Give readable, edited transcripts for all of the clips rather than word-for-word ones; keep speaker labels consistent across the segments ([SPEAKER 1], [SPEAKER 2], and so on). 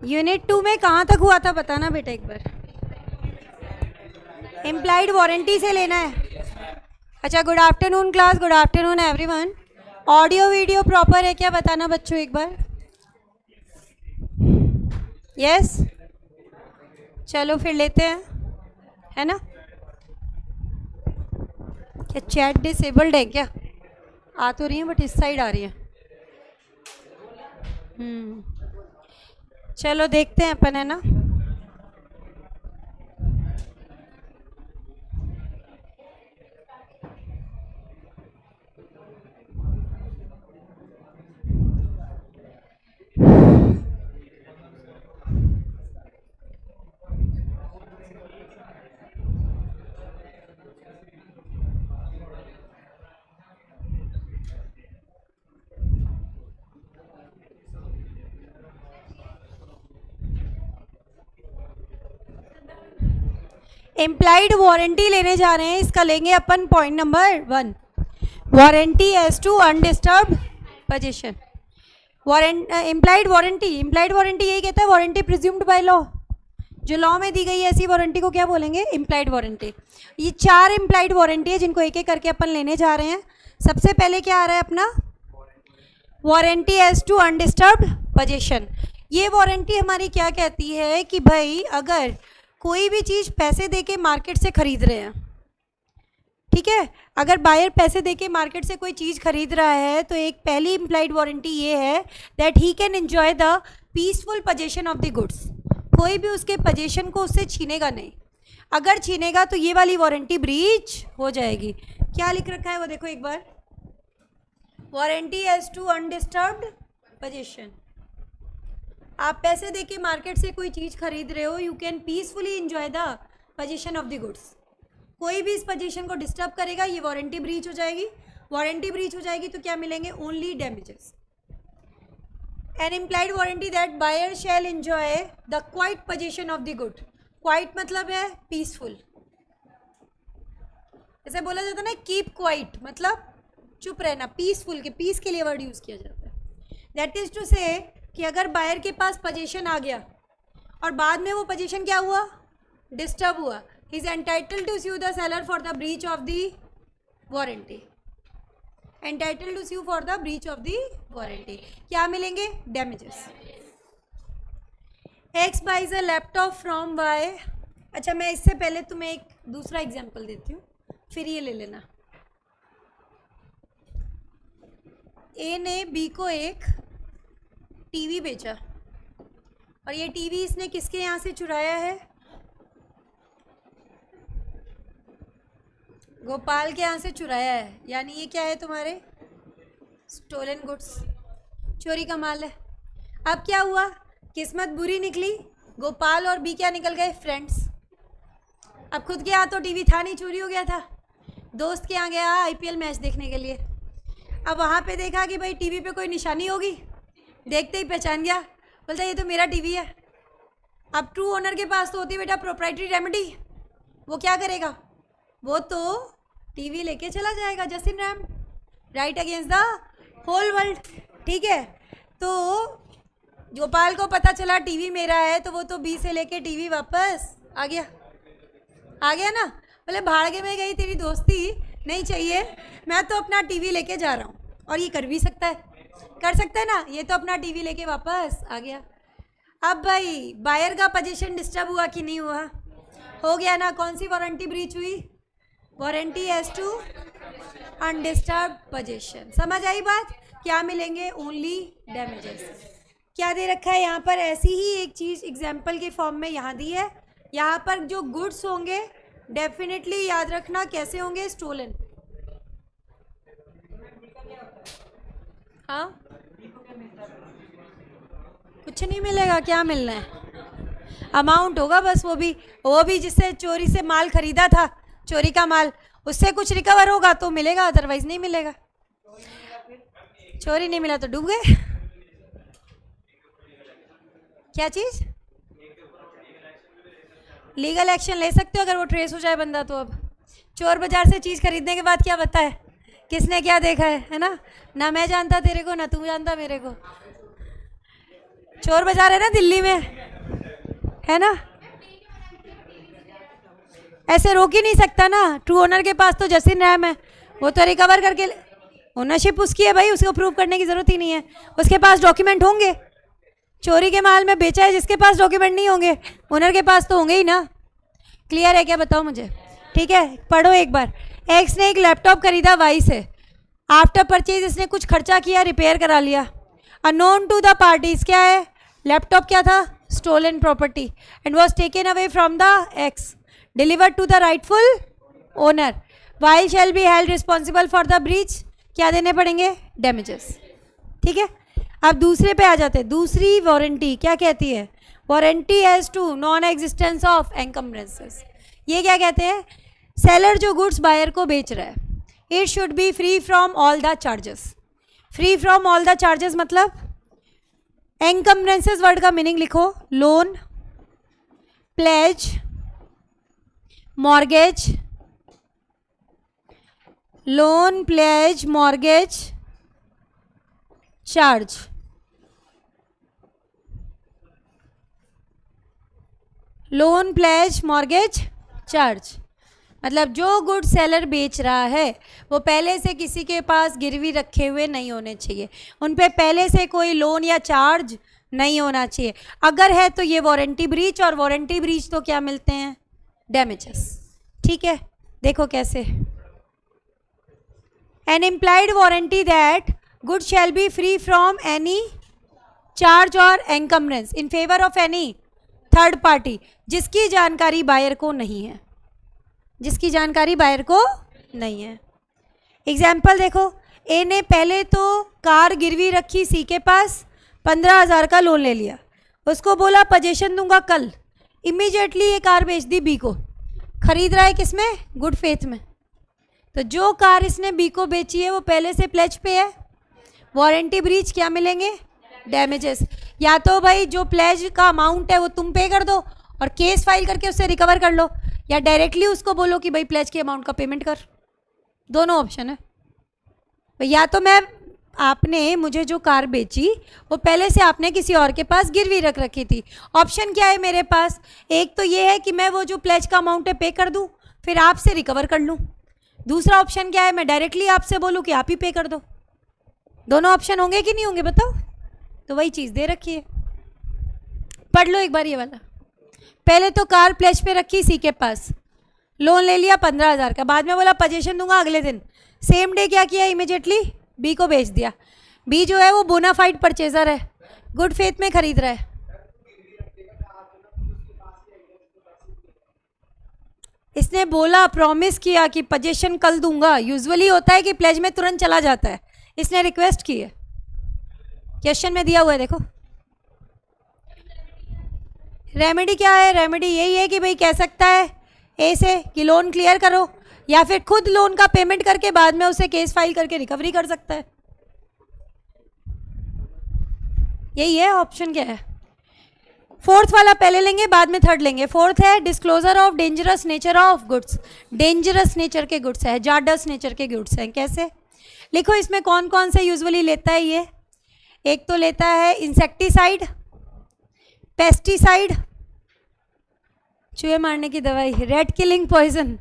[SPEAKER 1] Unit 2 में कहाँ तक हुआ था बताना बेटा एक बार। इम्प्लाइड वारंटी से लेना है। अच्छा, good afternoon class, good afternoon everyone. Audio video proper है क्या बताना बच्चों एक बार। यस, चलो फिर लेते हैं, है ना। क्या चैट डिसेबल्ड है क्या? आ तो रही है बट इस साइड आ रही है। चलो देखते हैं अपन, है ना। इम्प्लाइड वारंटी लेने जा रहे हैं, इसका लेंगे अपन point number 1, warranty as to undisturb position. Implied warranty यही कहता है, वारंटी प्रिज्यूम्ड बाय लॉ, जो लॉ में दी गई है ऐसी वारंटी को क्या बोलेंगे? Implied warranty. ये 4 इम्प्लाइड वारंटी है जिनको एक एक करके अपन लेने जा रहे हैं। सबसे पहले क्या आ रहा है अपना? Warranty as to undisturb possession. ये वारंटी हमारी क्या कहती है कि भाई अगर कोई भी चीज़ पैसे देके मार्केट से खरीद रहे हैं, ठीक है, अगर बायर पैसे देके मार्केट से कोई चीज़ खरीद रहा है तो एक पहली इम्प्लाइड वारंटी ये है that he can enjoy the peaceful position of the goods. कोई भी उसके पोजीशन को उससे छीनेगा नहीं, अगर छीनेगा तो ये वाली वारंटी ब्रीच हो जाएगी। क्या लिख रखा है वो देखो एक बार, warranty as to undisturbed position. आप पैसे देके मार्केट से कोई चीज़ खरीद रहे हो, you can peacefully enjoy the position of the goods. कोई भी इस पोजीशन को डिस्टर्ब करेगा ये वारंटी ब्रीच हो जाएगी। वारंटी ब्रीच हो जाएगी तो क्या मिलेंगे? Only damages. An implied warranty that buyer shall enjoy the quiet possession of the good. Quiet मतलब है पीसफुल, ऐसे बोला जाता है ना, कीप क्वाइट मतलब चुप रहना, पीसफुल के पीस के लिए वर्ड यूज़ किया जाता है। दैट इज टू से कि अगर बायर के पास पोजीशन आ गया और बाद में वो पोजीशन क्या हुआ? डिस्टर्ब हुआ, he is entitled to sue the seller for the breach of the warranty. Entitled to sue for the breach of the warranty. क्या मिलेंगे? Damages. X buys a laptop from Y. अच्छा, मैं इससे पहले तुम्हें एक दूसरा एग्जाम्पल देती हूँ, फिर ये ले लेना। ए ने बी को एक टीवी बेचा और ये टीवी इसने किसके यहाँ से चुराया है? गोपाल के यहाँ से चुराया है, यानी ये क्या है तुम्हारे? स्टोलन गुड्स, चोरी का माल है। अब क्या हुआ? किस्मत बुरी निकली, गोपाल और बी क्या निकल गए? फ्रेंड्स। अब खुद के यहाँ तो टीवी था नहीं, चोरी हो गया था। दोस्त के यहाँ गया आईपीएल मैच देखने के लिए। अब वहाँ पे देखा कि भाई टीवी पे कोई निशानी होगी, देखते ही पहचान गया, बोलता ये तो मेरा टीवी है। अब ट्रू ओनर के पास तो होती है बेटा प्रोप्राइटरी रेमेडी, वो क्या करेगा? वो तो टीवी लेके चला जाएगा jus in rem, right against the whole world, ठीक है। तो गोपाल को पता चला टीवी मेरा है, तो वो तो बी से लेके टीवी वापस आ गया ना। बोले भाड़े में गई तेरी दोस्ती, नहीं चाहिए, मैं तो अपना टीवी लेके जा रहा हूँ। और ये कर भी सकता है, कर सकता है ना, ये तो अपना टीवी लेके वापस आ गया। अब भाई बायर का पोजीशन डिस्टर्ब हुआ कि नहीं हुआ? हो गया ना। कौन सी वारंटी ब्रीच हुई? Warranty as to undisturb possession. समझ आई बात? क्या मिलेंगे? Only damages. क्या दे रखा है यहाँ पर? ऐसी ही एक चीज़ एग्जाम्पल के फॉर्म में यहाँ दी है। यहाँ पर जो गुड्स होंगे डेफिनेटली याद रखना कैसे होंगे? स्टोलन। हाँ, कुछ नहीं मिलेगा। क्या मिलना है? अमाउंट होगा बस, वो भी जिससे चोरी से माल खरीदा था, चोरी का माल, उससे कुछ रिकवर होगा तो मिलेगा, अदरवाइज नहीं मिलेगा। चोरी नहीं मिला तो डूब गए। क्या चीज़? लीगल एक्शन ले सकते हो अगर वो ट्रेस हो जाए बंदा तो। अब चोर बाजार से चीज़ खरीदने के बाद क्या पता है किसने क्या देखा है ना? ना मैं जानता तेरे को, ना तू जानता मेरे को। चोर बाजार है ना दिल्ली में, है ना? ऐसे रोक ही नहीं सकता ना। ट्रू ओनर के पास तो जसिन रैम है, वो तो रिकवर करके, ओनरशिप उसकी है भाई, उसको प्रूव करने की जरूरत ही नहीं है। उसके पास डॉक्यूमेंट होंगे। चोरी के माल में बेचा है जिसके पास डॉक्यूमेंट नहीं होंगे, ओनर के पास तो होंगे ही ना। क्लियर है क्या, बताओ मुझे? ठीक है, पढ़ो एक बार। एक्स ने एक लैपटॉप खरीदा वाई से। आफ्टर परचेज इसने कुछ खर्चा किया, रिपेयर करा लिया। अननोन टू द पार्टीज क्या है? लैपटॉप क्या था? Stolen property and was taken away from the X, delivered to the rightful owner. Y shall be held responsible for the breach, क्या देने पड़ेंगे? डैमेजेस। ठीक है, अब दूसरे पे आ जाते हैं। दूसरी वारंटी क्या कहती है? Warranty as to non existence of encumbrances. ये क्या कहते हैं? सेलर जो गुड्स बायर को बेच रहा है, it should be free from all the charges. Free from all the charges मतलब एनकम्बरेंसेस वर्ड का मीनिंग लिखो। Loan, pledge, mortgage, loan, pledge, mortgage, charge. Loan, pledge, mortgage, charge मतलब जो गुड सेलर बेच रहा है वो पहले से किसी के पास गिरवी रखे हुए नहीं होने चाहिए, उन पे पहले से कोई लोन या चार्ज नहीं होना चाहिए। अगर है तो ये वारंटी ब्रीच, और वारंटी ब्रीच तो क्या मिलते हैं? डैमेजेस। ठीक है, देखो कैसे। An implied warranty that good shall be free from any charge और encumbrance in favour of any third party, जिसकी जानकारी बायर को नहीं है, जिसकी जानकारी बायर को नहीं है। एग्जाम्पल देखो, ए ने पहले तो कार गिरवी रखी सी के पास, 15,000 का लोन ले लिया, उसको बोला पोजीशन दूंगा कल, इमीडिएटली ये कार बेच दी बी को। खरीद रहा है किसमें? गुड फेथ में। तो जो कार इसने बी को बेची है वो पहले से प्लेज पे है, वारंटी ब्रीच क्या मिलेंगे? डैमेजेस। या तो भाई जो प्लेज का अमाउंट है वो तुम पे कर दो और केस फाइल करके उससे रिकवर कर लो, या डायरेक्टली उसको बोलो कि भाई प्लेज के अमाउंट का पेमेंट कर। दोनों ऑप्शन है। या तो मैं, आपने मुझे जो कार बेची वो पहले से आपने किसी और के पास गिरवी रख रखी थी। ऑप्शन क्या है मेरे पास? एक तो ये है कि मैं वो जो प्लेज का अमाउंट है पे कर दूं, फिर आपसे रिकवर कर लूं। दूसरा ऑप्शन क्या है? मैं डायरेक्टली आपसे बोलूं कि आप ही पे कर दो। दोनों ऑप्शन होंगे कि नहीं होंगे बताओ? तो वही चीज़ दे रखी है, पढ़ लो एक बार ये वाला। पहले तो कार प्लेज पे रखी सी के पास, लोन ले लिया 15,000 का, बाद में बोला पोजीशन दूंगा अगले दिन, सेम डे क्या किया? इमीडिएटली बी को बेच दिया। बी जो है वो बोनाफाइड परचेजर है, गुड फेथ में खरीद रहा है। इसने बोला, प्रॉमिस किया कि पोजीशन कल दूंगा। यूजुअली होता है कि प्लेज में तुरंत चला जाता है, इसने रिक्वेस्ट की है। क्वेश्चन में दिया हुआ है देखो। रेमेडी क्या है? रेमेडी यही है कि भाई कह सकता है ए से कि लोन क्लियर करो, या फिर खुद लोन का पेमेंट करके बाद में उसे केस फाइल करके रिकवरी कर सकता है। यही है। ऑप्शन क्या है? फोर्थ वाला पहले लेंगे बाद में थर्ड लेंगे। फोर्थ है disclosure of dangerous nature of goods. Dangerous nature के गुड्स है, जाडस नेचर के गुड्स हैं। कैसे लिखो? इसमें कौन कौन से यूजुअली लेता है ये? एक तो लेता है इंसेक्टिसाइड, पेस्टिसाइड चूहे मारने की दवाई, rat killing poison,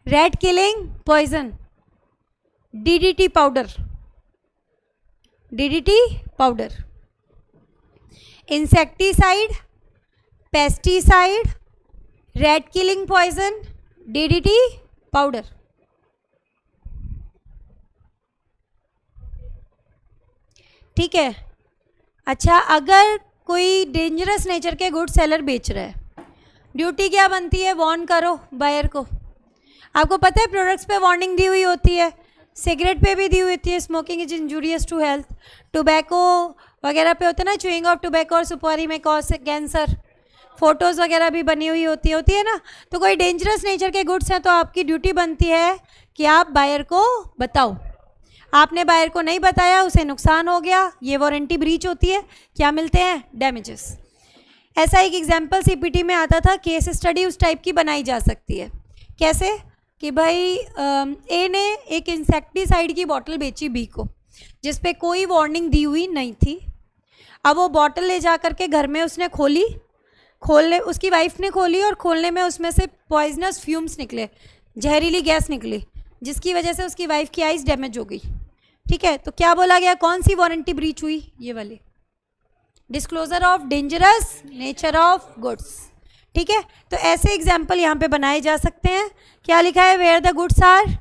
[SPEAKER 1] rat killing poison, DDT powder, DDT powder, insecticide, pesticide, rat killing poison, DDT powder. ठीक है। अच्छा, अगर कोई डेंजरस नेचर के गुड सेलर बेच रहा है, ड्यूटी क्या बनती है? वार्न करो बायर को। आपको पता है प्रोडक्ट्स पे वार्निंग दी हुई होती है, सिगरेट पे भी दी हुई होती है, smoking is injurious to health, tobacco वगैरह पे होता है ना, च्यूइंग ऑफ टोबैको और सुपारी में कॉज कैंसर, फोटोज़ वगैरह भी बनी हुई होती है ना। तो कोई डेंजरस नेचर के गुड्स हैं तो आपकी ड्यूटी बनती है कि आप बायर को बताओ। आपने बायर को नहीं बताया, उसे नुकसान हो गया, ये वारंटी ब्रीच होती है। क्या मिलते हैं? डैमेजेस। ऐसा एक एग्जाम्पल सीपीटी में आता था, केस स्टडी उस टाइप की बनाई जा सकती है। कैसे कि भाई ए ने एक इंसेक्टिसाइड की बॉटल बेची बी को, जिस पे कोई वार्निंग दी हुई नहीं थी। अब वो बॉटल ले जा करके घर में उसने उसकी वाइफ ने खोली और खोलने में उसमें से पॉइजनस फ्यूम्स निकले, जहरीली गैस निकली, जिसकी वजह से उसकी वाइफ की आइज़ डैमेज हो गई। ठीक है, तो क्या बोला गया, कौन सी वारंटी ब्रीच हुई, ये वाली, disclosure of dangerous nature of goods. ठीक है, तो ऐसे एग्जाम्पल यहाँ पे बनाए जा सकते हैं। क्या लिखा है, where the goods are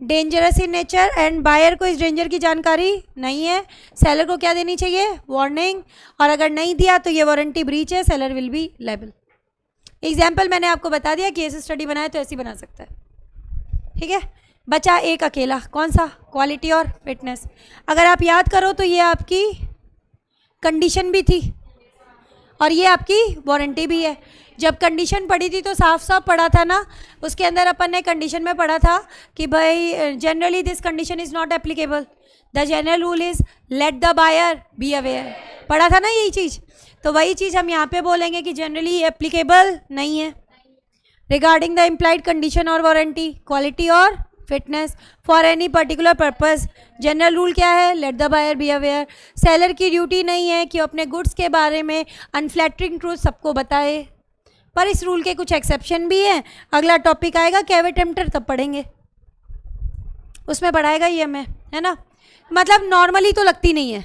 [SPEAKER 1] dangerous in nature and buyer को इस डेंजर की जानकारी नहीं है, सेलर को क्या देनी चाहिए, वार्निंग, और अगर नहीं दिया तो ये वारंटी ब्रीच है, seller will be liable. Example मैंने आपको बता दिया, केस स्टडी बनाए तो ऐसे ही बना सकता है। ठीक है, बचा एक अकेला, कौन सा, क्वालिटी और फिटनेस। अगर आप याद करो तो ये आपकी कंडीशन भी थी और ये आपकी वारंटी भी है। जब कंडीशन पढ़ी थी तो साफ साफ पढ़ा था ना, उसके अंदर अपन ने कंडीशन में पढ़ा था कि भाई generally this condition is not applicable, the general rule is let the buyer be aware, पढ़ा था ना यही चीज़। तो वही चीज़ हम यहाँ पे बोलेंगे कि जनरली एप्लीकेबल नहीं है। रिगार्डिंग द इम्प्लाइड कंडीशन और वारंटी, क्वालिटी और fitness for any particular purpose, general rule क्या है, let the buyer be aware. Seller की ड्यूटी नहीं है कि अपने गुड्स के बारे में अनफ्लैटरिंग ट्रूथ सबको बताए, पर इस रूल के कुछ एक्सेप्शन भी हैं। अगला टॉपिक आएगा कैवेट एम्प्टर, तब पढ़ेंगे, उसमें पढ़ाएगा ये हमें, है ना। मतलब नॉर्मली तो लगती नहीं है,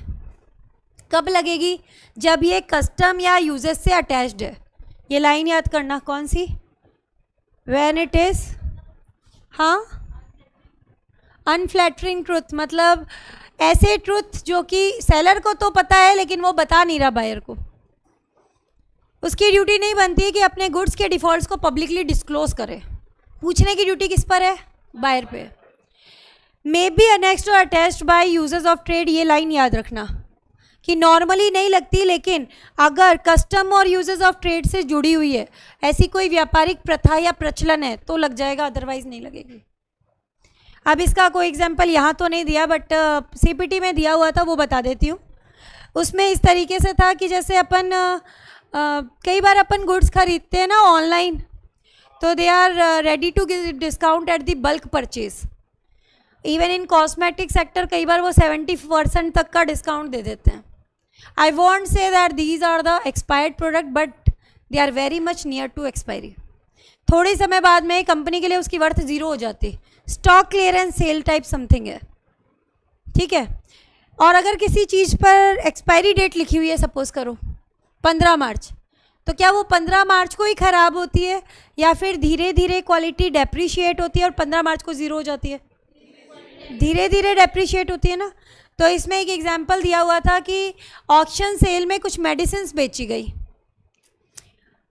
[SPEAKER 1] कब लगेगी, जब ये कस्टम या यूजेस से अटैच्ड है। ये लाइन याद करना, कौन सी, व्हेन इट इज़, हाँ, अनफ्लैटरिंग ट्रूथ, मतलब ऐसे ट्रूथ जो कि सेलर को तो पता है लेकिन वो बता नहीं रहा बायर को। उसकी ड्यूटी नहीं बनती है कि अपने गुड्स के डिफ़ॉल्ट्स को पब्लिकली डिस्क्लोज करे, पूछने की ड्यूटी किस पर है, बायर पे। मे बी अनेक्स्ड और attached bye users of trade, ये लाइन याद रखना कि नॉर्मली नहीं लगती, लेकिन अगर कस्टम और यूजर्स ऑफ ट्रेड से जुड़ी हुई है, ऐसी कोई व्यापारिक प्रथा या प्रचलन है तो लग जाएगा, अदरवाइज नहीं लगेगी। अब इसका कोई एग्जाम्पल यहाँ तो नहीं दिया, बट सीपीटी में दिया हुआ था, वो बता देती हूँ। उसमें इस तरीके से था कि जैसे अपन कई बार अपन गुड्स खरीदते हैं ना ऑनलाइन, तो they are ready to give discount at the bulk purchase. Even in cosmetic sector कई बार वो 70% तक का डिस्काउंट दे देते हैं। I want say that these are the expired product, but they are very much near to expiry. थोड़े समय बाद में कंपनी के लिए उसकी वर्थ ज़ीरो हो जाती, stock clearance sale type something है। ठीक है, और अगर किसी चीज़ पर एक्सपायरी डेट लिखी हुई है, सपोज करो 15 मार्च, तो क्या वो 15 मार्च को ही ख़राब होती है या फिर धीरे धीरे क्वालिटी डेप्रिशिएट होती है और 15 मार्च को ज़ीरो हो जाती है, धीरे धीरे डेप्रिशिएट होती है ना। तो इसमें एक एग्जांपल दिया हुआ था कि ऑक्शन सेल में कुछ मेडिसिन बेची गई,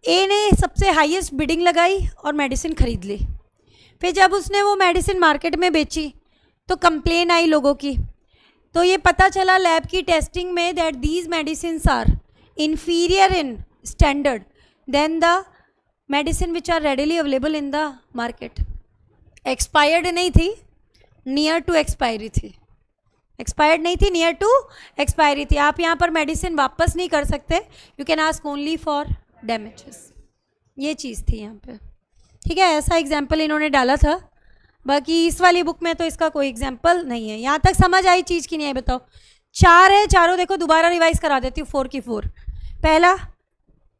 [SPEAKER 1] ए ने सबसे हाईएस्ट बिडिंग लगाई और मेडिसिन खरीद ली। फिर जब उसने वो मेडिसिन मार्केट में बेची तो कंप्लेन आई लोगों की, तो ये पता चला लैब की टेस्टिंग में that these medicine are inferior in standard than the medicine which are readily available in the market। expired नहीं थी, near to expiry थी, expired नहीं थी, near to expiry थी। आप यहाँ पर मेडिसिन वापस नहीं कर सकते, you can ask only for damages, ये चीज़ थी यहाँ पे। ठीक है, ऐसा एग्जाम्पल इन्होंने डाला था, बाकी इस वाली बुक में तो इसका कोई एग्जाम्पल नहीं है। यहाँ तक समझ आई चीज़ की नहीं आई, बताओ। 4 है, चारों देखो दोबारा रिवाइज करा देती हूँ, 4 की 4। पहला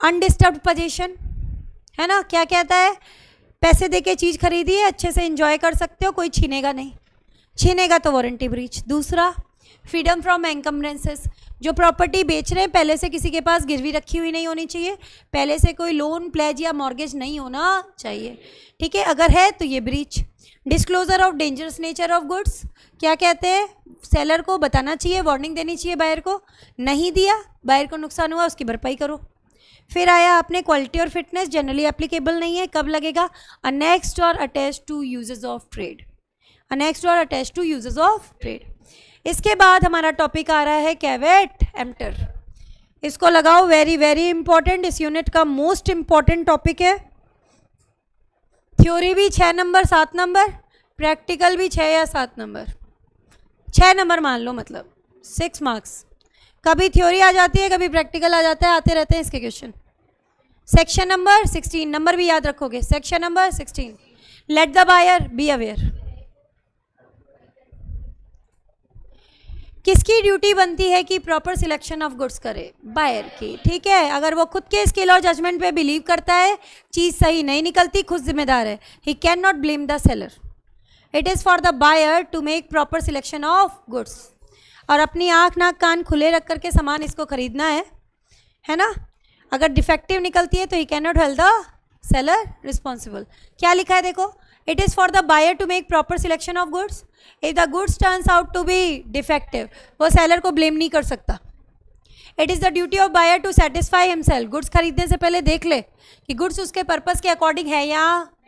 [SPEAKER 1] अनडिस्टर्ब्ड पोजीशन है ना, क्या कहता है, पैसे देके चीज़ खरीदी है, अच्छे से एंजॉय कर सकते हो, कोई छीनेगा नहीं, छीनेगा तो वारंटी ब्रीच। दूसरा फ्रीडम फ्रॉम एनकम्बरेंसेस, जो प्रॉपर्टी बेच रहे हैं पहले से किसी के पास गिरवी रखी हुई नहीं होनी चाहिए, पहले से कोई लोन प्लेज या मॉर्गेज नहीं होना चाहिए। ठीक है, अगर है तो ये breach. Disclosure of dangerous nature of goods, क्या कहते हैं, सेलर को बताना चाहिए, वार्निंग देनी चाहिए बायर को, नहीं दिया, बायर को नुकसान हुआ, उसकी भरपाई करो। फिर आया आपने क्वालिटी और फिटनेस, जनरली एप्लीकेबल नहीं है, कब लगेगा, अनेक्स्ड और attach to uses of trade, annexed और attach to uses of trade. इसके बाद हमारा टॉपिक आ रहा है कैवेट एम्प्टर, इसको लगाओ, वेरी वेरी इंपॉर्टेंट, इस यूनिट का मोस्ट इंपॉर्टेंट टॉपिक है। थ्योरी भी 6 नंबर 7 नंबर, प्रैक्टिकल भी 6 या 7 नंबर, 6 नंबर मान लो, मतलब 6 मार्क्स। कभी थ्योरी आ जाती है, कभी प्रैक्टिकल आ जाता है, आते रहते हैं इसके क्वेश्चन। सेक्शन नंबर 16, नंबर भी याद रखोगे, section number 16, let the buyer be aware. किसकी ड्यूटी बनती है कि प्रॉपर सिलेक्शन ऑफ गुड्स करे? बायर की, ठीक है। अगर वो खुद के स्किल और जजमेंट पे बिलीव करता है, चीज़ सही नहीं निकलती, खुद जिम्मेदार है। He can not blame the seller. It is for the buyer to make proper selection of goods. और अपनी आँख नाक कान खुले रख करके सामान इसको खरीदना है ना। अगर डिफेक्टिव निकलती है तो he can not held the seller responsible. क्या लिखा है देखो, it is for the buyer to make proper selection of goods. If the goods turns out to be defective, वो सेलर को ब्लेम नहीं कर सकता। It is the duty of buyer to satisfy himself. Goods खरीदने से पहले देख ले कि गुड्स उसके पर्पस के अकॉर्डिंग है या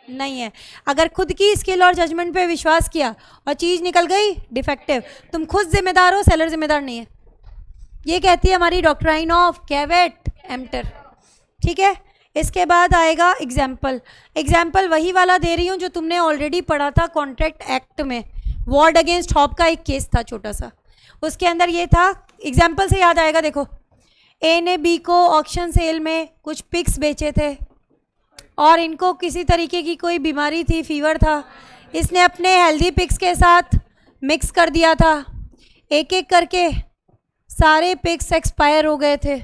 [SPEAKER 1] नहीं है। अगर खुद की स्किल और जजमेंट पे विश्वास किया और चीज़ निकल गई डिफेक्टिव, तुम खुद जिम्मेदार हो, सेलर जिम्मेदार नहीं है। ये कहती है हमारी डॉक्ट्राइन ऑफ कैवेट एम्प्टर, ठीक है। इसके बाद आएगा एग्जाम्पल। एग्जाम्पल वही वाला दे रही हूँ जो तुमने ऑलरेडी पढ़ा था कॉन्ट्रैक्ट एक्ट में। वॉर्ड अगेंस्ट हॉब का एक केस था छोटा सा, उसके अंदर ये था। एग्जाम्पल से याद आएगा, देखो ए ने बी को ऑक्शन सेल में कुछ पिग्स बेचे थे और इनको किसी तरीके की कोई बीमारी थी, फीवर था। इसने अपने हेल्दी पिग्स के साथ मिक्स कर दिया था। एक एक करके सारे पिग्स एक्सपायर हो गए थे,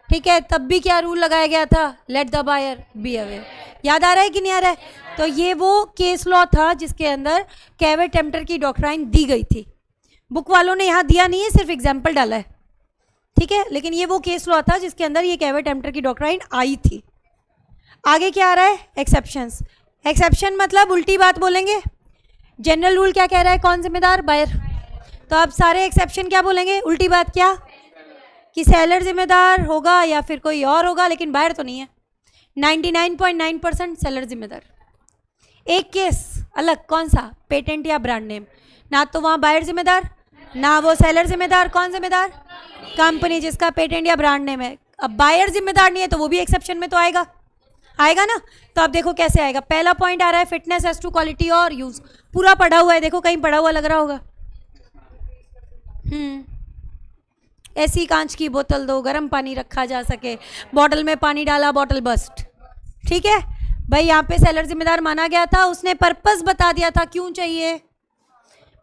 [SPEAKER 1] ठीक है। तब भी क्या रूल लगाया गया था? Let the buyer be aware. याद आ रहा है कि नहीं आ रहा है? तो ये वो केस लॉ था जिसके अंदर कैवेट एम्प्टर की डॉक्ट्राइन दी गई थी। बुक वालों ने यहाँ दिया नहीं है, सिर्फ एग्जाम्पल डाला है, ठीक है। लेकिन ये वो केस लॉ था जिसके अंदर ये कैवेट एम्प्टर की डॉक्ट्राइन आई थी। आगे क्या आ रहा है? एक्सेप्शंस। एक्सेप्शन मतलब उल्टी बात बोलेंगे। जनरल रूल क्या कह रहा है? कौन जिम्मेदार? बायर। तो अब सारे एक्सेप्शन क्या बोलेंगे? उल्टी बात। क्या? कि सेलर जिम्मेदार होगा या फिर कोई और होगा, लेकिन बायर तो नहीं है। 99.9% सेलर जिम्मेदार। एक केस अलग, कौन सा? पेटेंट या ब्रांड नेम। ना तो वहाँ बायर जिम्मेदार, ना वो सेलर जिम्मेदार। कौन जिम्मेदार? कंपनी जिसका पेटेंट या ब्रांड नेम है। अब बायर जिम्मेदार नहीं है तो वो भी एक्सेप्शन में तो आएगा, आएगा ना। तो अब देखो कैसे आएगा। पहला पॉइंट आ रहा है फिटनेस एज टू क्वालिटी और यूज। पूरा पढ़ा हुआ है, देखो कहीं पढ़ा हुआ लग रहा होगा। ऐसी कांच की बोतल दो, गर्म पानी रखा जा सके, बॉटल में पानी डाला, बॉटल बस्ट, ठीक है भाई। यहाँ पे सेलर जिम्मेदार माना गया था, उसने पर्पस बता दिया था क्यों चाहिए।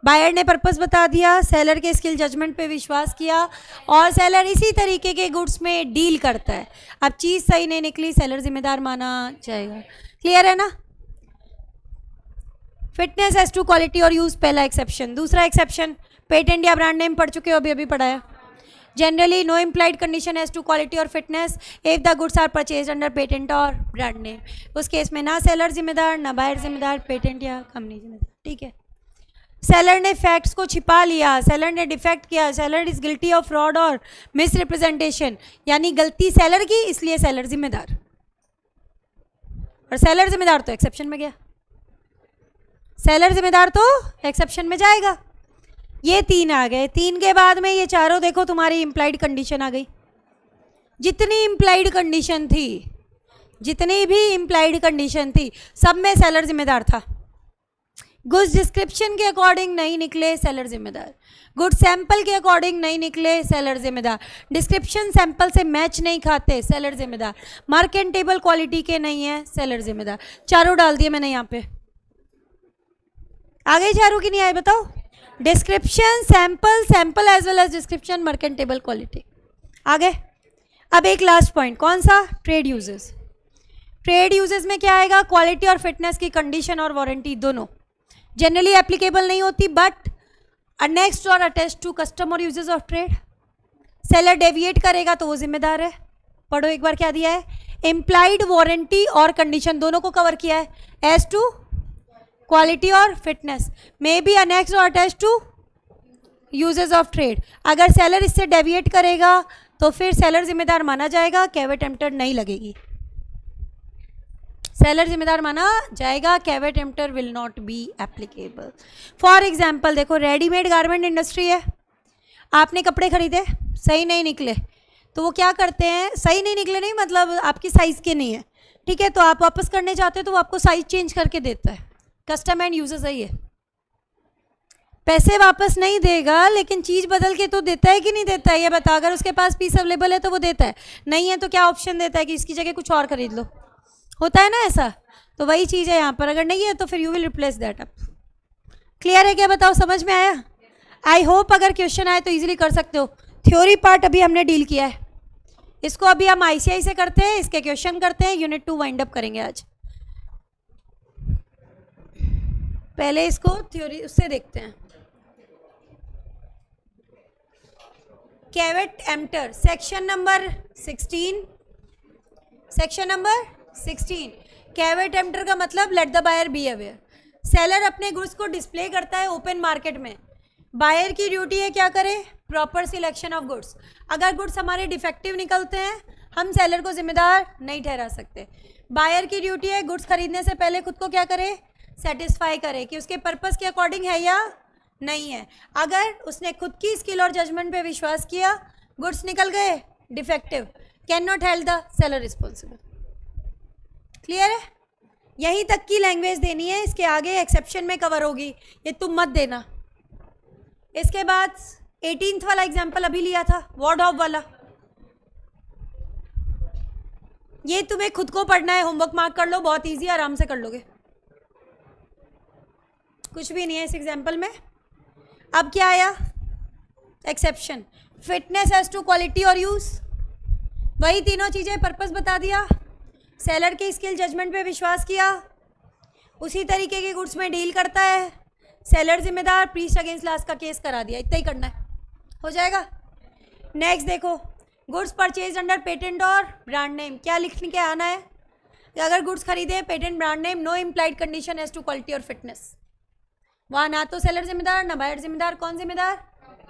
[SPEAKER 1] बायर ने पर्पस बता दिया, सेलर के स्किल जजमेंट पे विश्वास किया और सेलर इसी तरीके के गुड्स में डील करता है। अब चीज़ सही नहीं निकली, सेलर जिम्मेदार माना जाएगा। क्लियर है ना? फिटनेस एज टू क्वालिटी और यूज पहला एक्सेप्शन। दूसरा एक्सेप्शन पेटेंट या ब्रांड नेम पढ़ चुके हो, अभी पढ़ाया। Generally no implied condition as to quality और fitness if the goods are purchase under patent और ब्रांड नेम। उस केस में ना सेलर जिम्मेदार, ना बायर जिम्मेदार, पेटेंट या कंपनी जिम्मेदार, ठीक है। सेलर ने फैक्ट्स को छिपा लिया, सेलर ने डिफेक्ट किया, seller is guilty of fraud और मिस रिप्रेजेंटेशन, यानी गलती सेलर की, इसलिए सेलर जिम्मेदार। और सेलर जिम्मेदार तो एक्सेप्शन में गया, सेलर जिम्मेदार तो एक्सेप्शन में जाएगा। ये तीन आ गए। तीन के बाद में ये चारों देखो तुम्हारी इम्प्लाइड कंडीशन आ गई। जितनी इम्प्लाइड कंडीशन थी, जितनी भी इम्प्लाइड कंडीशन थी, सब में सेलर जिम्मेदार था। गुड्स डिस्क्रिप्शन के अकॉर्डिंग नहीं निकले, सेलर जिम्मेदार। गुड सैंपल के अकॉर्डिंग नहीं निकले, सेलर जिम्मेदार। डिस्क्रिप्शन सैंपल से मैच नहीं खाते, सेलर जिम्मेदार। मार्केटेबल क्वालिटी के नहीं है, सेलर जिम्मेदार। चारों डाल दिए मैंने यहाँ पे। आगे चारों की नहीं आए बताओ? Description, sample, sample as well as description, marketable quality. आगे अब एक लास्ट पॉइंट, कौन सा? Trade uses. ट्रेड यूजेस में क्या आएगा? क्वालिटी और फिटनेस की कंडीशन और वारंटी दोनों जनरली एप्लीकेबल नहीं होती, बट अनेक्स्ड और attached to customer usages of trade. Seller deviate करेगा तो वो जिम्मेदार है। पढ़ो एक बार क्या दिया है। इम्प्लाइड वारंटी और कंडीशन दोनों को कवर किया है, एज टू क्वालिटी और फिटनेस, मे बी अनेक्स्ड और attached to uses of trade. अगर सेलर इससे डेविएट करेगा तो फिर सेलर जिम्मेदार माना जाएगा, कैवेट एम्प्टर नहीं लगेगी। सेलर जिम्मेदार माना जाएगा, कैवेट emptor will not be applicable. For example देखो, रेडीमेड गारमेंट इंडस्ट्री है। आपने कपड़े खरीदे, सही नहीं निकले, तो वो क्या करते हैं? सही नहीं निकले नहीं मतलब आपकी साइज़ के नहीं है, ठीक है, तो आप वापस करने चाहते हो तो वो आपको साइज़ चेंज करके देता है। कस्टम एंड यूजर सही है, पैसे वापस नहीं देगा लेकिन चीज़ बदल के तो देता है कि नहीं देता है? ये बता। अगर उसके पास पीस अवेलेबल है तो वो देता है, नहीं है तो क्या ऑप्शन देता है कि इसकी जगह कुछ और खरीद लो। होता है ना ऐसा? तो वही चीज़ है यहाँ पर। अगर नहीं है तो फिर you will replace that up. Clear है क्या? बताओ, समझ में आया? आई होप अगर क्वेश्चन आए तो इजीली कर सकते हो। थ्योरी पार्ट अभी हमने डील किया है, इसको अभी हम आईसीआई से करते हैं, इसके क्वेश्चन करते हैं, यूनिट 2 वाइंड अप करेंगे आज। पहले इसको थ्योरी उससे देखते हैं। Caveat emptor section number 16, section number 16। Caveat emptor का मतलब let the buyer be aware. Seller अपने गुड्स को डिस्प्ले करता है ओपन मार्केट में, बायर की ड्यूटी है क्या करे, प्रॉपर सिलेक्शन ऑफ गुड्स। अगर गुड्स हमारे डिफेक्टिव निकलते हैं हम सेलर को जिम्मेदार नहीं ठहरा सकते। बायर की ड्यूटी है गुड्स खरीदने से पहले खुद को क्या करे, सेटिस्फाई करे कि उसके पर्पस के अकॉर्डिंग है या नहीं है। अगर उसने खुद की स्किल और जजमेंट पे विश्वास किया, गुड्स निकल गए defective, can not held the seller responsible. Clear है? यहीं तक की लैंग्वेज देनी है, इसके आगे एक्सेप्शन में कवर होगी, ये तुम मत देना। इसके बाद 18th वाला एग्जाम्पल अभी लिया था, वार्ड ऑफ वाला, ये तुम्हें खुद को पढ़ना है, होमवर्क मार्क कर लो, बहुत इजी, आराम से कर लोगे, कुछ भी नहीं है इस एग्जाम्पल में। अब क्या आया, exception, fitness as to quality और यूज, वही तीनों चीज़ें, पर्पस बता दिया, सेलर के स्किल जजमेंट पे विश्वास किया, उसी तरीके के गुड्स में डील करता है, सेलर जिम्मेदार, प्रीस्ट अगेंस्ट लास्ट का केस करा दिया, इतना ही करना है, हो जाएगा। नेक्स्ट देखो, गुड्स परचेज अंडर पेटेंट और ब्रांड नेम, क्या लिख के आना है, अगर गुड्स खरीदे patent brand name, no implied condition as to quality और फिटनेस, वहाँ ना तो सेलर जिम्मेदार ना बायर जिम्मेदार, कौन जिम्मेदार,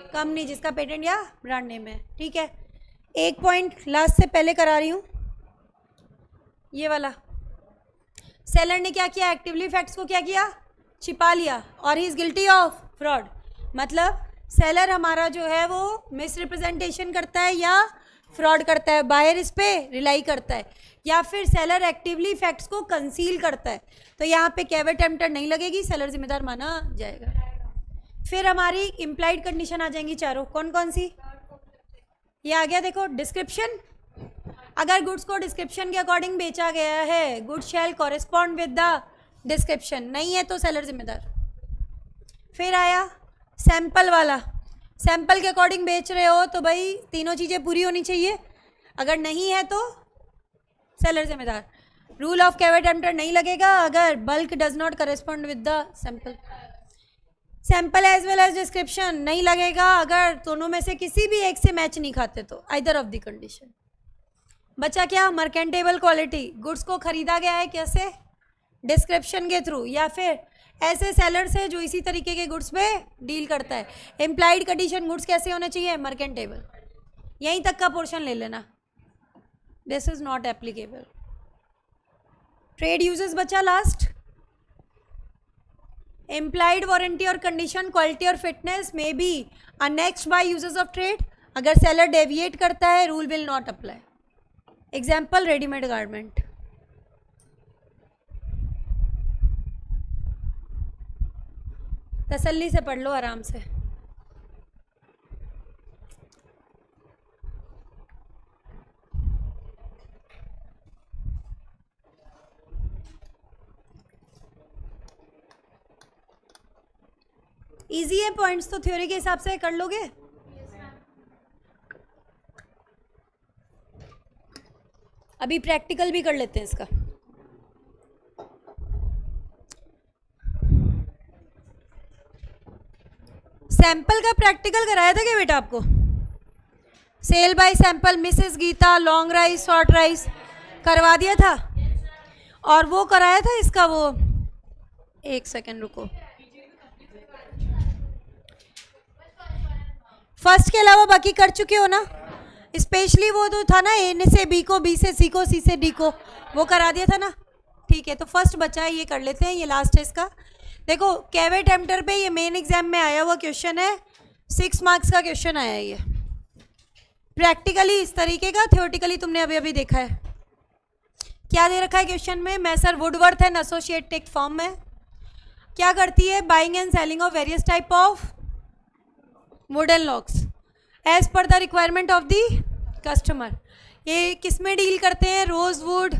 [SPEAKER 1] कंपनी जिसका पेटेंट या ब्रांड नेम है। ठीक है, एक पॉइंट लास्ट से पहले करा रही हूँ, ये वाला, सेलर ने क्या किया, एक्टिवली फैक्ट्स को क्या किया, छिपा लिया, और he is guilty of fraud, मतलब सेलर हमारा जो है वो मिस रिप्रेजेंटेशन करता है या फ्रॉड करता है, बायर इस पे रिलाई करता है, या फिर सेलर एक्टिवली फैक्ट्स को कंसील करता है, तो यहाँ पे कैवेट एम्प्टर नहीं लगेगी, सेलर जिम्मेदार माना जाएगा। फिर हमारी इम्प्लाइड कंडीशन आ जाएंगी चारों, कौन कौन सी, ये आ गया देखो, डिस्क्रिप्शन, अगर गुड्स को डिस्क्रिप्शन के अकॉर्डिंग बेचा गया है, goods shall correspond with the description, नहीं है तो सेलर जिम्मेदार। फिर आया सैंपल वाला, सैंपल के अकॉर्डिंग बेच रहे हो तो भाई तीनों चीज़ें पूरी होनी चाहिए, अगर नहीं है तो सेलर जिम्मेदार। रूल ऑफ कैवेट एम्प्टर नहीं लगेगा अगर bulk does not correspond with the sample, sample as well as description नहीं लगेगा अगर दोनों में से किसी भी एक से मैच नहीं खाते, तो आइदर ऑफ द कंडीशन। बचा क्या, मर्केंटेबल क्वालिटी, गुड्स को खरीदा गया है कैसे, डिस्क्रिप्शन के थ्रू, या फिर ऐसे सेलर से जो इसी तरीके के गुड्स पे डील करता है। इम्प्लाइड कंडीशन, गुड्स कैसे होने चाहिए, मर्केंटेबल, यहीं तक का पोर्शन ले लेना, this is not applicable. Trade usages बचा लास्ट, इम्प्लाइड वारंटी और कंडीशन, क्वालिटी और fitness may be annexed by usages of trade, अगर सेलर डेविएट करता है rule will not apply. Example, readymade garment, तसल्ली से पढ़ लो आराम से। इजी है, पॉइंट्स तो थ्योरी के हिसाब से कर लोगे। अभी प्रैक्टिकल भी कर लेते हैं इसका। सैंपल का प्रैक्टिकल कराया था क्या बेटा आपको, sale by sample, Mrs Geeta, long rice short rice करवा दिया था, और वो कराया था इसका, वो एक सेकेंड रुको, फर्स्ट के अलावा बाकी कर चुके हो ना, स्पेशली वो तो था ना, ए से बी को, बी से सी को, सी से डी को, वो करा दिया था ना। ठीक है, तो फर्स्ट बचा है, ये कर लेते हैं, ये लास्ट है इसका। देखो कैवेट एम्प्टर पे ये मेन एग्जाम में आया हुआ क्वेश्चन है, 6 मार्क्स का क्वेश्चन आया है ये, प्रैक्टिकली इस तरीके का, थ्योरेटिकली तुमने अभी अभी देखा है। क्या दे रखा है क्वेश्चन में, Messrs Woodworth and associate tech firm है, क्या करती है, buying and selling of various type of wooden locks as per the requirement of the customer. ये किस में डील करते हैं, rose wood,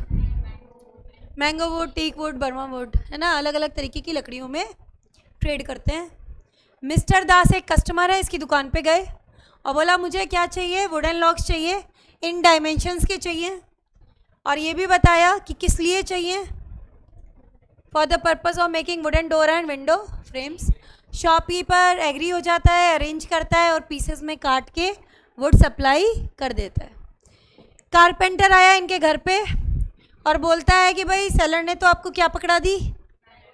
[SPEAKER 1] mango wood, teak wood, Burma wood, है ना, अलग अलग तरीके की लकड़ियों में ट्रेड करते हैं। मिस्टर दास एक कस्टमर है, इसकी दुकान पे गए और बोला मुझे क्या चाहिए, वुडन लॉक्स चाहिए, इन डायमेंशंस के चाहिए, और ये भी बताया कि किस लिए चाहिए, for the purpose of making wooden door and window frames. Shopkeeper agree हो जाता है, अरेंज करता है और पीसेस में काट के वुड सप्लाई कर देता है। कारपेंटर आया इनके घर पे और बोलता है कि भाई सेलर ने तो आपको क्या पकड़ा दी,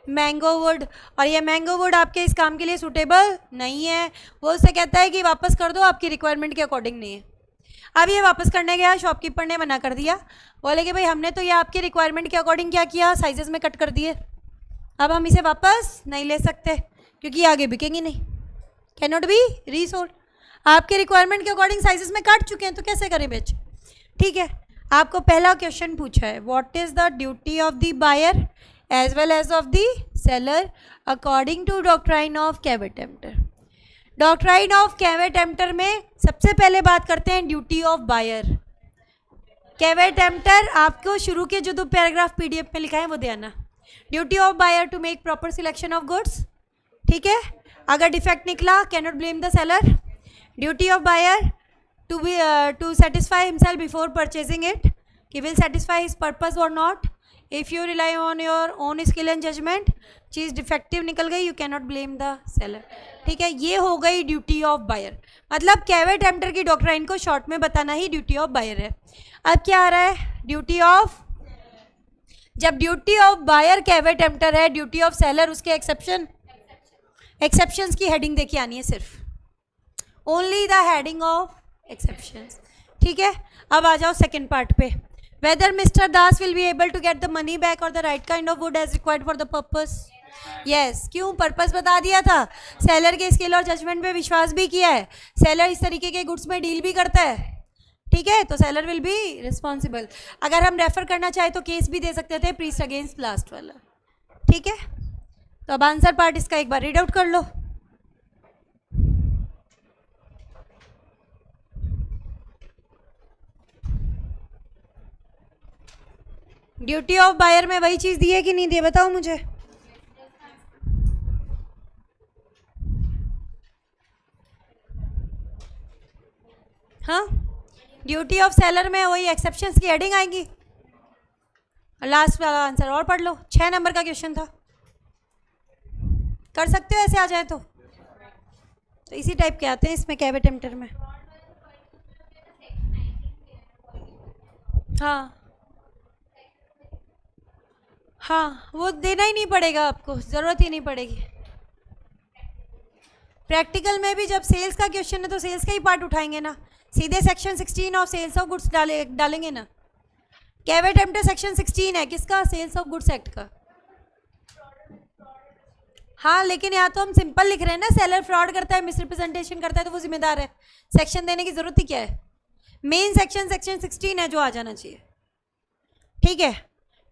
[SPEAKER 1] मैंगो वुड, और ये मैंगो वुड आपके इस काम के लिए सूटेबल नहीं है। वो उससे कहता है कि वापस कर दो, आपकी रिक्वायरमेंट के अकॉर्डिंग नहीं है। अब ये वापस करने गया, शॉपकीपर ने मना कर दिया, बोले कि भाई हमने तो ये आपकी रिक्वायरमेंट के अकॉर्डिंग क्या किया, साइजेस में कट कर दिए, अब हम इसे वापस नहीं ले सकते क्योंकि आगे बिकेंगी नहीं, कैन नॉट बी रीसोल्ड। आपके रिक्वायरमेंट के अकॉर्डिंग साइजेस में काट चुके हैं तो कैसे करें बेच। ठीक है, आपको पहला क्वेश्चन पूछा है, what is the duty of the buyer as well as of the seller according to doctrine of caveat emptor. Doctrine of caveat emptor में सबसे पहले बात करते हैं ड्यूटी ऑफ बायर। कैवेट-एम्प्टर आपको शुरू के जो 2 पैराग्राफ पीडीएफ में लिखा है वो देना। Duty of buyer to make proper selection of goods, ठीक है, अगर डिफेक्ट निकला can not blame the seller. Duty of buyer to satisfy himself before purchasing it, कि विल सेटिस्फाई हिज पर्पज और not. If you rely on your own skill and judgement, चीज़ defective निकल गई, you can not blame the seller. ठीक है, ये हो गई ड्यूटी ऑफ बायर, मतलब कैवेट-एम्प्टर की डॉक्ट्राइन को शॉर्ट में बताना ही ड्यूटी ऑफ बायर है। अब क्या आ रहा है, ड्यूटी ऑफ, जब ड्यूटी ऑफ बायर कैवेट-एम्प्टर है, ड्यूटी ऑफ सेलर उसके एक्सेप्शंस की हेडिंग देखिए आनी है, सिर्फ only the heading of exceptions. ठीक है, अब आ जाओ सेकेंड पार्ट पे, whether mister Das will be able to get the money back और the right kind of wood as required for the purpose. Yes, क्यों, पर्पस बता दिया था, सेलर के स्किल और जजमेंट पे विश्वास भी किया है, सेलर इस तरीके के गुड्स में डील भी करता है, ठीक है, तो सेलर विल बी रिस्पॉन्सिबल। अगर हम रेफर करना चाहे तो केस भी दे सकते थे, प्रीस्ट अगेंस्ट लास्ट वाला। ठीक है, तो अब आंसर पार्ट इसका एक बार रीड आउट कर लो। ड्यूटी ऑफ बायर में वही चीज दी है कि नहीं दी, बताओ मुझे। हाँ, ड्यूटी ऑफ सेलर में वही एक्सेप्शंस की हेडिंग आएंगी। लास्ट वाला आंसर और पढ़ लो, 6 नंबर का क्वेश्चन था, कर सकते हो ऐसे आ जाए तो इसी टाइप के आते हैं इसमें कैवेट-एम्प्टर में। हाँ हाँ, वो देना ही नहीं पड़ेगा आपको, ज़रूरत ही नहीं पड़ेगी। प्रैक्टिकल में भी जब सेल्स का क्वेश्चन है तो सेल्स का ही पार्ट उठाएंगे ना, सीधे section 16 of sales of goods डालेंगे ना। कैवेट-एम्प्टर सेक्शन 16 है किसका, सेल्स ऑफ गुड्स एक्ट का। हाँ, लेकिन यहाँ तो हम सिंपल लिख रहे हैं ना, सेलर फ्रॉड करता है, मिसरिप्रेजेंटेशन करता है तो वो जिम्मेदार है, सेक्शन देने की जरूरत ही क्या है। मेन सेक्शन 16 है जो आ जाना चाहिए। ठीक है,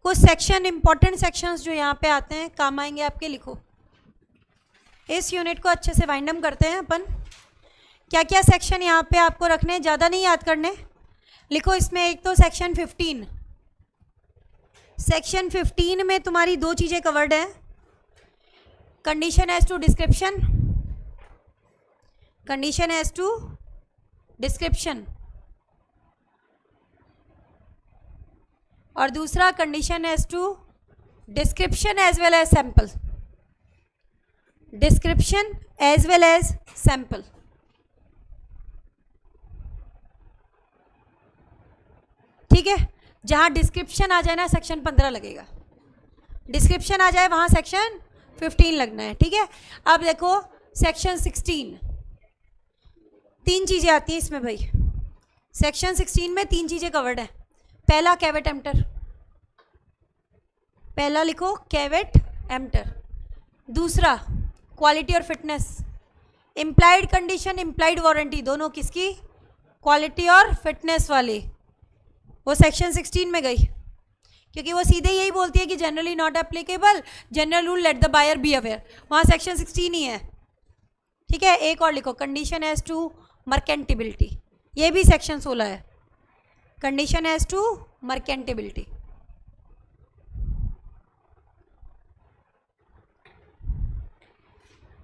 [SPEAKER 1] कुछ सेक्शन, इंपॉर्टेंट सेक्शंस जो यहाँ पे आते हैं काम आएंगे आपके, लिखो। इस यूनिट को अच्छे से वाइंड अप करते हैं अपन। क्या क्या सेक्शन यहाँ पे आपको रखने, ज़्यादा नहीं याद करने, लिखो इसमें। एक तो सेक्शन 15, सेक्शन 15 में तुम्हारी 2 चीज़ें कवर्ड हैं, condition as to description, condition as to description, और दूसरा condition as to description as well as sample, description as well as sample. ठीक है, जहां डिस्क्रिप्शन आ जाए ना सेक्शन 15 लगेगा, डिस्क्रिप्शन आ जाए वहां सेक्शन 15 लगना है। ठीक है, अब देखो सेक्शन 16, 3 चीज़ें आती हैं इसमें भाई। सेक्शन 16 में 3 चीज़ें कवर्ड है। पहला कैवेट-एम्प्टर, पहला लिखो कैवेट-एम्प्टर। दूसरा क्वालिटी और fitness, implied condition, implied warranty, दोनों किसकी, क्वालिटी और फिटनेस वाली, वो सेक्शन 16 में गई, क्योंकि वो सीधे यही बोलती है कि generally not applicable, general rule let the buyer be aware, वहाँ सेक्शन 16 ही है। ठीक है, एक और लिखो कंडीशन एज टू मर्केंटेबिलिटी, ये भी सेक्शन 16 है, कंडीशन एज टू मर्केंटेबिलिटी।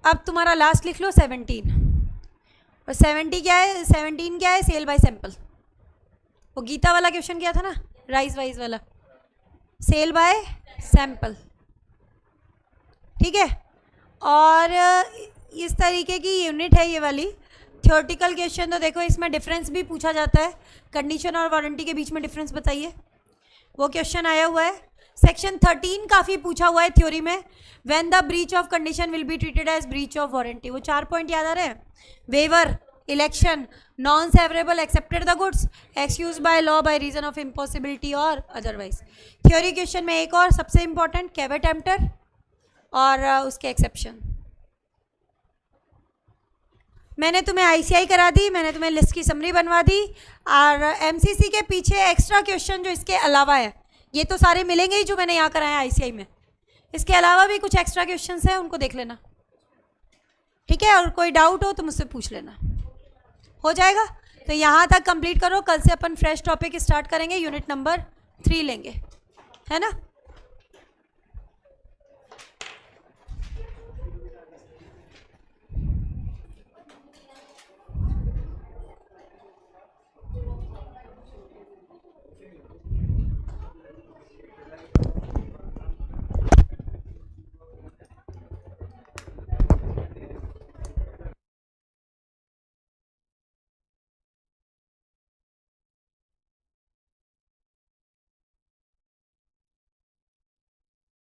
[SPEAKER 1] अब तुम्हारा लास्ट लिख लो 17, और 17 क्या है, सेल बाय सैंपल। वो गीता वाला क्वेश्चन किया था ना, राइस वाइज वाला, सेल बाय सैंपल, ठीक है। और इस तरीके की यूनिट है ये वाली। थ्योरेटिकल क्वेश्चन तो देखो इसमें डिफरेंस भी पूछा जाता है, कंडीशन और वारंटी के बीच में डिफरेंस बताइए, वो क्वेश्चन आया हुआ है। सेक्शन 13 काफ़ी पूछा हुआ है थ्योरी में, when the breach of condition will be treated as breach of warranty. वो 4 पॉइंट याद आ रहे हैं, waiver, election, non severable, accepted the goods, excuse by law by reason of impossibility और अदरवाइज। थ्योरी क्वेश्चन में एक और सबसे इंपॉर्टेंट, कैवेट एम्प्टर और उसके एक्सेप्शन। मैंने तुम्हें आईसीआई करा दी, मैंने तुम्हें लिस्ट की समरी बनवा दी, और एमसीसी के पीछे एक्स्ट्रा क्वेश्चन जो इसके अलावा है, ये तो सारे मिलेंगे ही जो मैंने यहाँ कराया आईसीआई में, इसके अलावा भी कुछ एक्स्ट्रा क्वेश्चंस हैं, उनको देख लेना, ठीक है। और कोई डाउट हो तो मुझसे पूछ लेना, हो जाएगा। तो यहाँ तक कंप्लीट करो, कल से अपन फ्रेश टॉपिक स्टार्ट करेंगे, यूनिट नंबर 3 लेंगे, है ना।